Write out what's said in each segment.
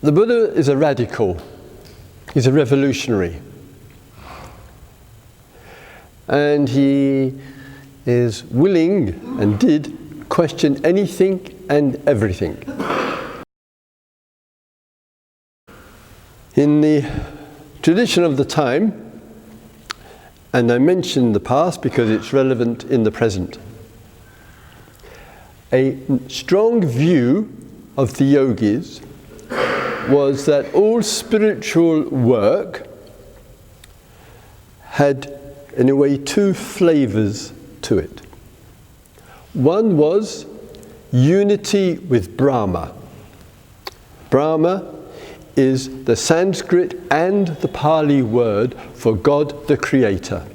The Buddha is a radical, he's a revolutionary. And he is willing, and did, question anything and everything. In the tradition of the time, and I mention the past because it's relevant in the present, a strong view of the yogis was that all spiritual work had, in a way, two flavors to it. One was unity with Brahma. Brahma is the Sanskrit and the Pali word for God the Creator.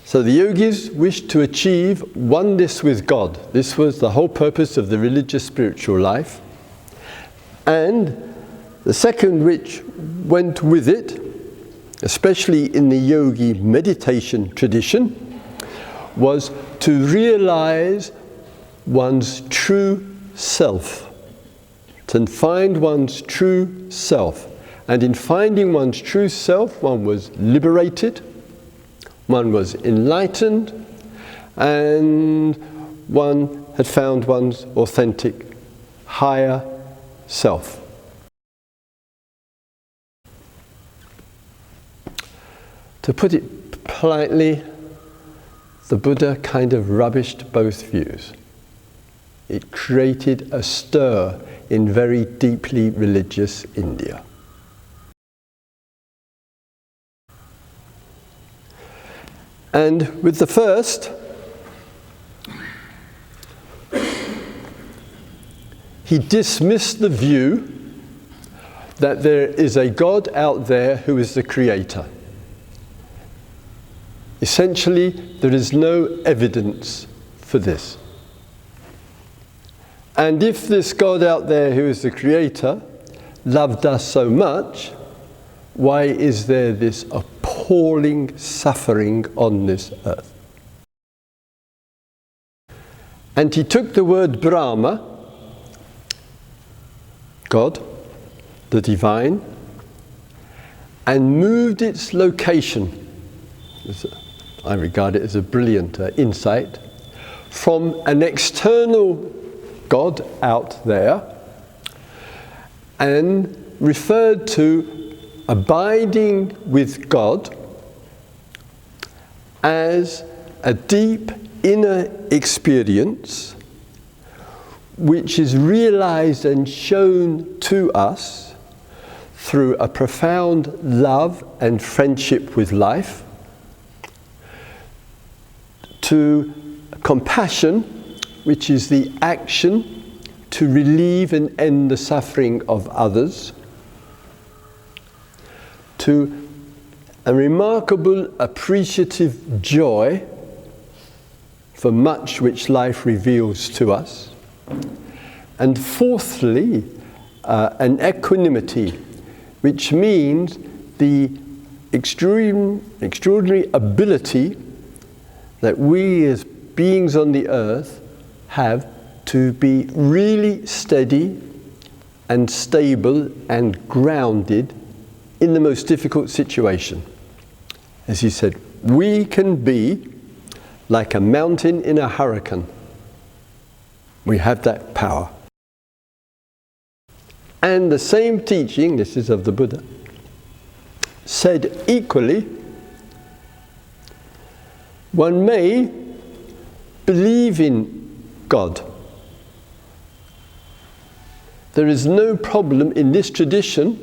So the yogis wished to achieve oneness with God. This was the whole purpose of the religious spiritual life. And the second, which went with it, especially in the yogi meditation tradition, was to realize one's true self, to find one's true self. And in finding one's true self, one was liberated, one was enlightened, and one had found one's authentic, higher self. To put it politely, the Buddha kind of rubbished both views. It created a stir in very deeply religious India. And with the first, he dismissed the view that there is a God out there who is the creator. Essentially, there is no evidence for this. And if this God out there who is the creator loved us so much, why is there this appalling suffering on this earth? And he took the word Brahma, God, the divine, and moved its location. I regard it as a brilliant insight, from an external God out there, and referred to abiding with God as a deep inner experience which is realized and shown to us through a profound love and friendship with life, to compassion, which is the action to relieve and end the suffering of others, to a remarkable appreciative joy for much which life reveals to us, and fourthly, an equanimity, which means the extraordinary ability that we as beings on the earth have to be really steady and stable and grounded in the most difficult situation. As he said, we can be like a mountain in a hurricane. We have that power. And the same teaching, this is of the Buddha, said equally, one may believe in God. There is no problem in this tradition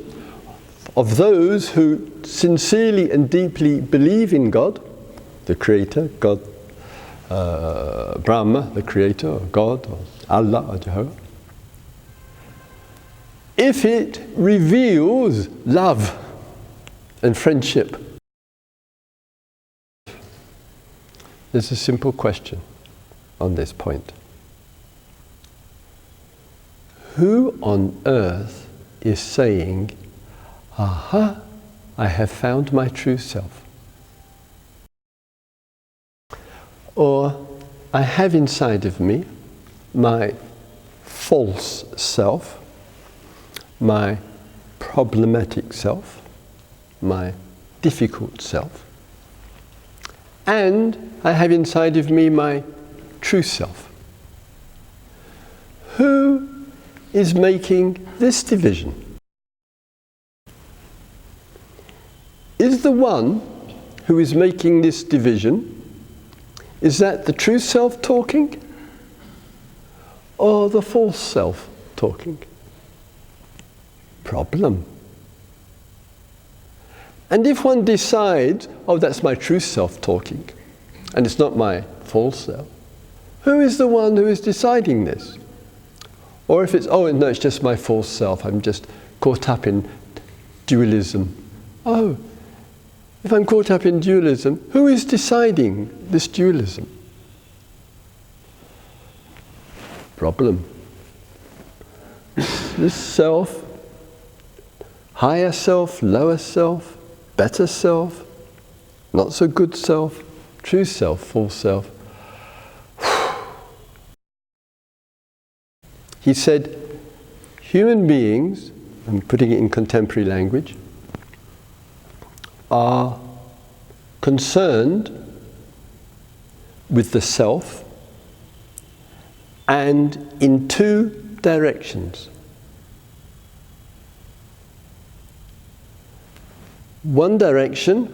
of those who sincerely and deeply believe in God, the Creator, God, Brahma, the Creator, or God, or Allah, or Jehovah, if it reveals love and friendship. There's a simple question on this point. Who on earth is saying, aha, I have found my true self? Or I have inside of me my false self, my problematic self, my difficult self, and I have inside of me my true self. Who is making this division? Is the one who is making this division, is that the true self talking or the false self talking? Problem. And if one decides, oh, that's my true self talking, and it's not my false self, who is the one who is deciding this? Or if it's, oh, no, it's just my false self, I'm just caught up in dualism. Oh, if I'm caught up in dualism, who is deciding this dualism? Problem. This self, higher self, lower self, better self, not so good self, true self, false self. He said, human beings, I'm putting it in contemporary language, are concerned with the self and in two directions. One direction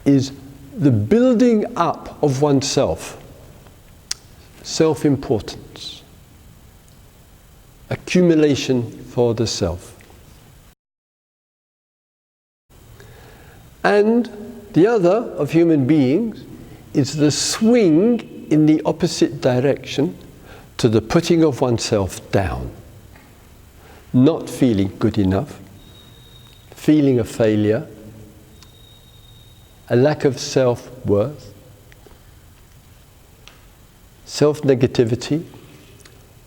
is the building up of oneself, self-importance, accumulation for the self. And the other of human beings is the swing in the opposite direction to the putting of oneself down, not feeling good enough, feeling a failure, a lack of self-worth, self-negativity,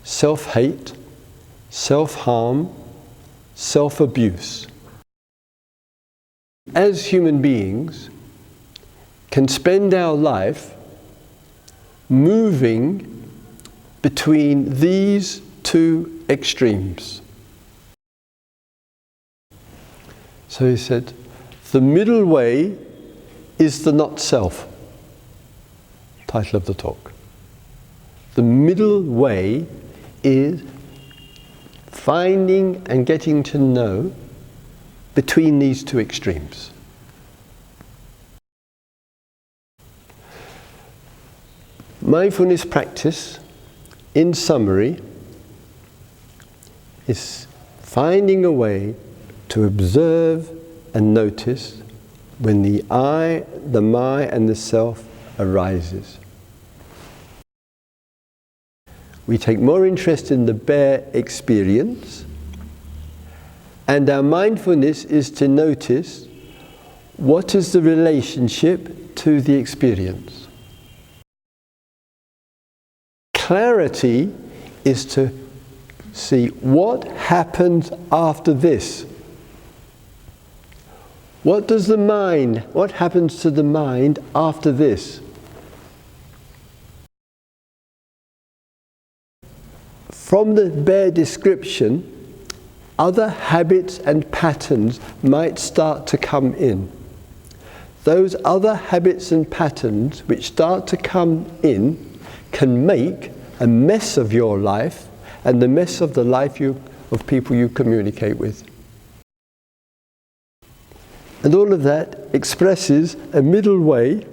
self-hate, self-harm, self-abuse. As human beings, can spend our life moving between these two extremes. So he said, the middle way is the not self. Title of the talk. The middle way is finding and getting to know between these two extremes. Mindfulness practice, in summary, is finding a way to observe and notice when the I, the my, and the self arises. We take more interest in the bare experience, and our mindfulness is to notice what is the relationship to the experience. Clarity is to see what happens after this. What does the mind, what happens to the mind after this? From the bare description, other habits and patterns might start to come in. Those other habits and patterns which start to come in can make a mess of your life and the mess of the life of people you communicate with. And all of that expresses a middle way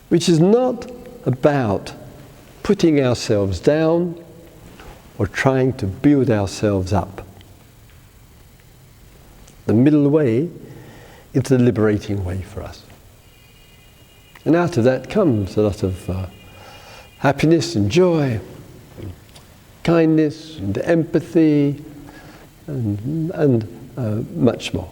which is not about putting ourselves down or trying to build ourselves up. The middle way is the liberating way for us. And out of that comes a lot of happiness and joy, and kindness and empathy, and much more.